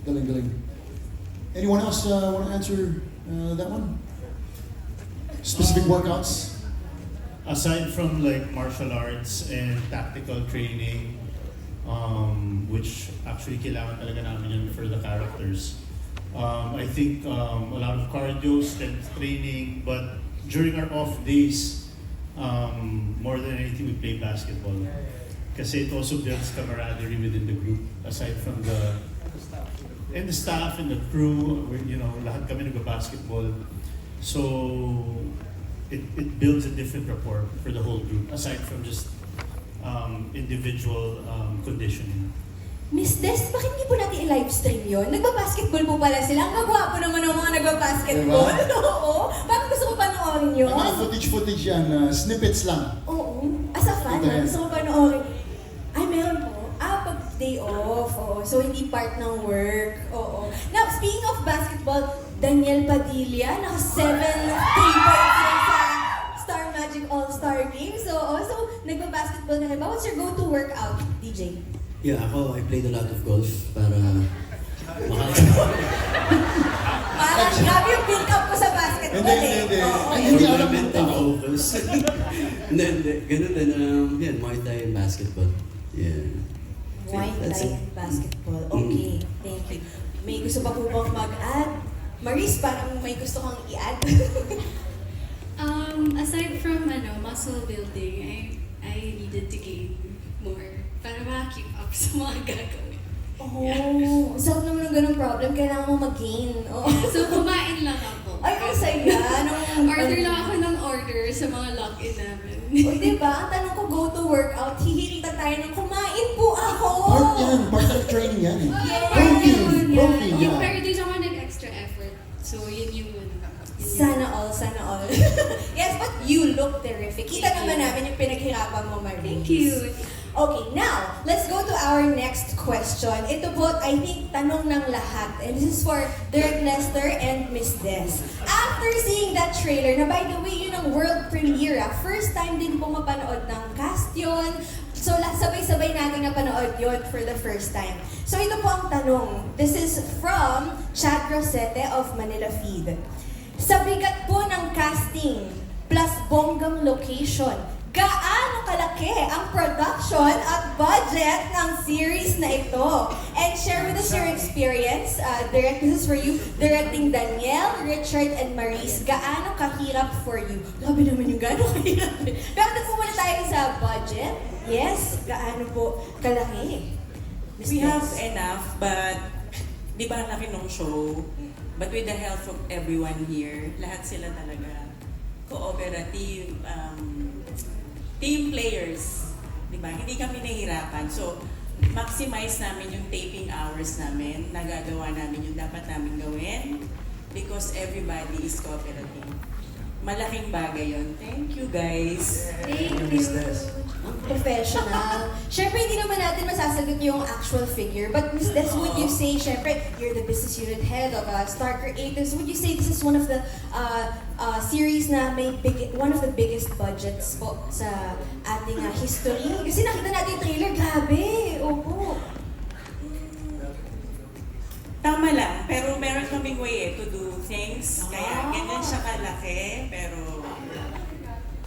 Galing, galing. Anyone else want to answer that one? Specific workouts? Aside from like martial arts and tactical training, which actually kailangan talaga namin yun for the characters. I think a lot of cardio, strength training, but during our off days, more than anything, we play basketball. Kasi it also builds camaraderie within the group, aside from the staff and the crew, lahat kami nagba-basketball. So, it builds a different rapport for the whole group, aside from just individual conditioning. Miss Des, bakit hindi po natin i-livestream yun? Nagba-basketball po pala sila. Ang gagwapo naman ng mga nagba-basketball. Diba? Oo. Bakit gusto ko panoorin yun? May mga footage yan, snippets lang. Oo. As a fan, gusto ko panoorin. Ay, meron po. Pag day off. Oo. So, hindi part ng work. Oo. Now, speaking of basketball, Daniel Padilla, naka 7 3-points yan sa Star Magic All-Star Games. So, nagba-basketball na kayo. What's your go-to workout, DJ? Yeah, I played a lot of golf para Parang grabe yung build-up ko sa basketball Hindi. Oo. Hindi alam mo mental focus. Hindi. Ganun din, yan, Muay Thai and basketball. Yeah. Muay That's Thai it. and basketball. Okay, thank you. May gusto pa po bang mag-add? Maris, parang may gusto kang i-add? Aside from muscle building, I needed to gain more para ma-keep up sa mga gagawin. Oh, sarap naman ng ganung problem. Kailangan mo mag-gain. Oh. So, kumain lang ako. Ay, ang saya. Order lang ako ng order sa mga lock-in namin. O, diba? Ang tanong ko, go to workout, hihilitan tayo ng kumain po ako. Part of training yan eh. Yeah, Protein, Yung yeah. pero din ako nag-extra effort. So, yun yung Sana all. Yes, but you look terrific. Kita naman namin yung pinaghirapan mo, Marie. Thank you. Okay, now, let's go to our next question. Ito po, I think, tanong ng lahat. And this is for Derek Lester and Miss Des. After seeing that trailer, na by the way, yun ang world premiere. First time din po mapanood ng cast yun. So, sabay-sabay natin napanood yun for the first time. So, ito po ang tanong. This is from Chad Rosete of Manila Feed. Sa bigat po ng casting plus bonggang location, gaano kalaki ang production at budget ng series na ito? And share with us your experience. Direct, this is for you. Directing Daniel, Richard, and Maurice. Gaano kahirap for you? Grabe naman yung gaano kahirap. Pero ito po muna tayo sa budget. Yes, gaano po kalaki? Miss We Des? have enough, but di ba laki nung show? But with the help of everyone here, lahat sila talaga cooperative, team players. Di ba? Hindi kami nahihirapan. So, maximize namin yung taping hours namin. Nagagawa namin yung dapat namin gawin because everybody is cooperative. Malaking bagay yun. Thank you, guys. Thank Miss you. Des. Professional. Siyempre, hindi naman natin masasagot yung actual figure. But Miss Des, would you say, siyempre, you're the business unit head of Star Creatives. Would you say this is one of the series na may one of the biggest budgets po sa ating history? Kasi nakita natin yung trailer, grabe. Opo. Tama lang, pero meron kaming way to do things. Kaya ganyan siya kalaki, pero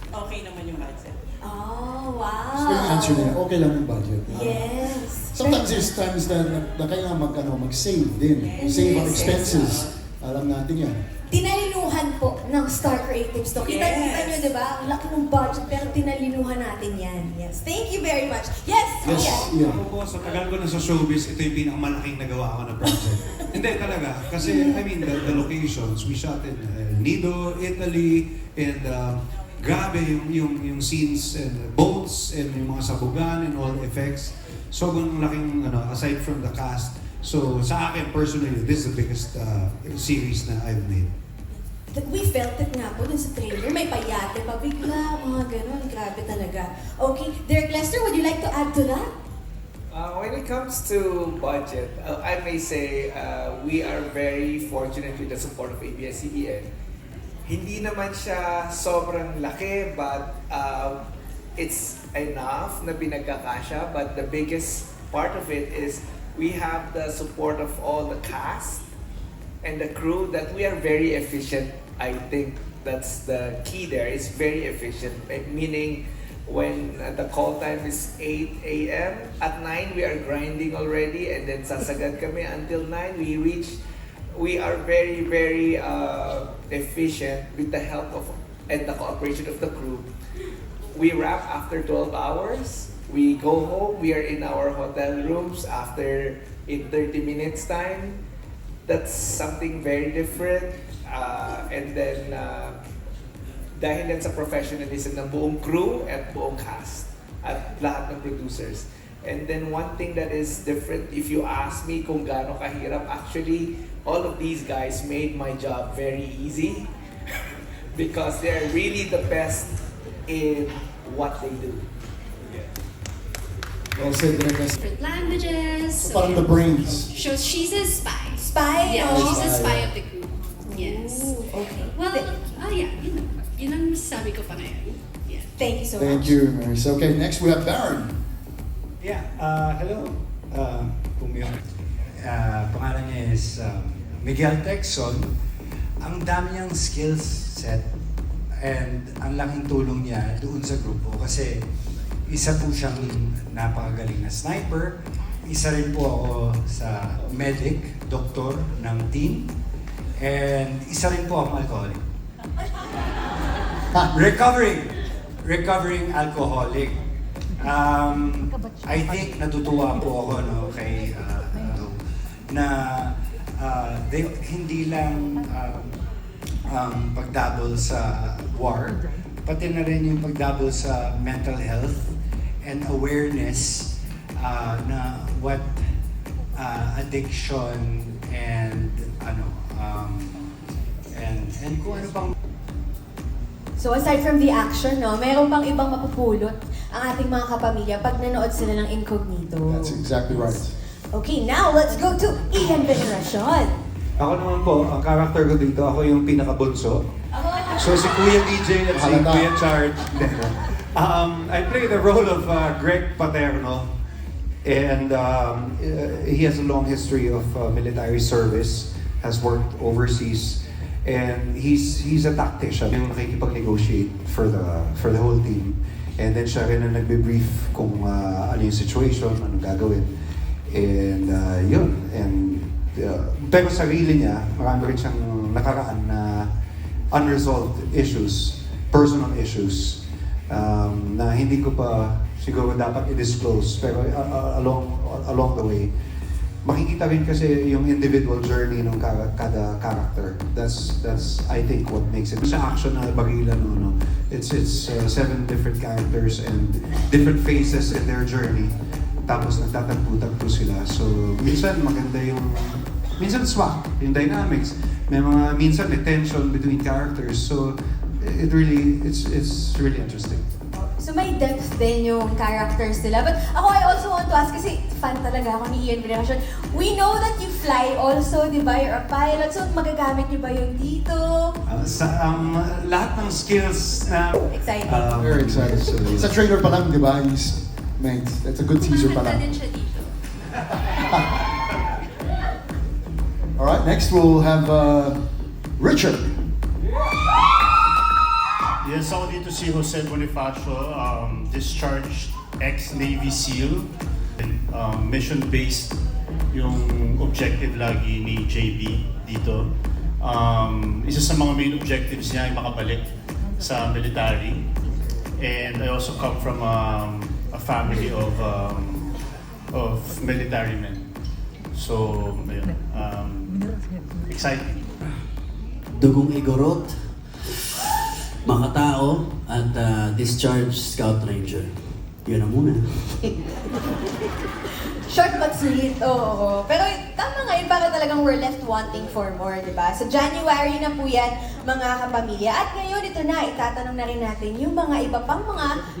okay naman yung budget. Oh, wow. So yung answer nila, okay lang yung budget. Yes. Sometimes there's times na kailangan mag-save din. Yes. Save on Yes, expenses. Alam natin yan. Tinalinuhan po ng Star Creatives to. Kita Yes. nyo, di ba? Ang laki ng budget, pero tinalinuhan natin yan. Yes. Thank you very much. Yes, Yes, Ian. yeah. Ako po, sa tagal ko na sa showbiz, ito yung pinakamalaking nagawa ko na project. Hindi talaga, kasi I mean, the locations, we shot in Nido, Italy, and grabe yung scenes and boats and yung mga sabugan and all the effects. Sobrang laking, aside from the cast. So sa akin personally, this is the biggest series na I've made. We felt it nga po dun sa trailer. May payate pa bigla, mga ganun. Grabe talaga. Okay, Derek Lester, would you like to add to that? When it comes to budget, I may say we are very fortunate with the support of ABS-CBN. Hindi naman siya sobrang laki, but it's enough na pinagkakasya. But the biggest part of it is we have the support of all the cast and the crew that we are very efficient. I think that's the key there. It's very efficient, meaning when the call time is 8 a.m. at 9 we are grinding already, and then sasagad kami until 9 we are very efficient with the help of and the cooperation of the crew. We wrap after 12 hours. We go home. We are in our hotel rooms after in 30 minutes time. That's something very different. And then dahil yan sa professionalism ng buong crew at buong cast at lahat ng producers. And then one thing that is different, if you ask me kung gaano kahirap, actually all of these guys made my job very easy because they're really the best in what they do. Well said, Ernest. Different languages. So parang the brains. So she's a spy. Spy? Yeah, Oh. she's a Spy. spy of the group. Yes. Ooh, okay. Well, yeah, yun ang sabi ko pa ngayon. Yeah. Thank you so Thank much. you, Maris. Okay, next we have Baron. Yeah, hello. Pumio. Pangalan niya is Miguel Texon. Ang dami niyang skills set and ang laking tulong niya doon sa grupo kasi isa po siyang napakagaling na sniper. Isa rin po ako sa medic, doktor ng team. And isa rin po akong alcoholic. Recovering alcoholic. I think natutuwa po ako kay na hindi lang pagdabol sa war, pati na rin yung pagdabol sa mental health and awareness na what addiction and and kung ano pang. So aside from the action, no, meron pang ibang mapupulot ang ating mga kapamilya pag nanood sila ng Incognito. That's exactly right. Okay, now let's go to Ian Veneracion. Ako naman po, ang character ko dito, ako yung pinakabunso. So si Kuya DJ at si Halata. Kuya Charge. I play the role of Greg Paterno, and he has a long history of military service, has worked overseas, and he's a tactician, yung nakikipag-negotiate for the whole team. And then siya rin ang nagbe-brief kung ano yung situation, anong gagawin. And yun, and pero sarili niya, marami rin siyang nakaraan na unresolved issues, personal issues, na hindi ko pa siguro dapat i-disclose, pero along the way, makikita rin kasi yung individual journey ng kada character. That's I think what makes it. Sa action na barilan, no? It's 7 different characters and different phases in their journey. Tapos nagtatagpo-tagpo sila. So minsan maganda minsan swak yung dynamics. May minsan may tension between characters. So it's really interesting. So may depth din yung characters nila. But ako, I also want to ask, kasi fan talaga ako ni Ian Veneracion. We know that you fly also, di ba? You're a pilot. So magagamit niyo ba yung dito? Lahat ng skills na Exciting. Very excited. So, Sa trailer pa lang, di ba? That's a good teaser pa Maganda lang. din siya dito. Alright, next we'll have Richard. Yes, ako dito si Jose Bonifacio, discharged ex-Navy SEAL. Mission-based yung objective lagi ni JB dito. Isa sa mga main objectives niya ay makabalik sa military. And I also come from a family of military men. So, ayun, exciting. Dugong Igorot, Makatao, at Discharged Scout Ranger. Yun na muna. Short but sweet, oo. Pero tama nga yun, para talagang we're left wanting for more, di ba? So January na po yan, mga kapamilya. At ngayon, ito na, itatanong na rin natin yung mga iba pang mga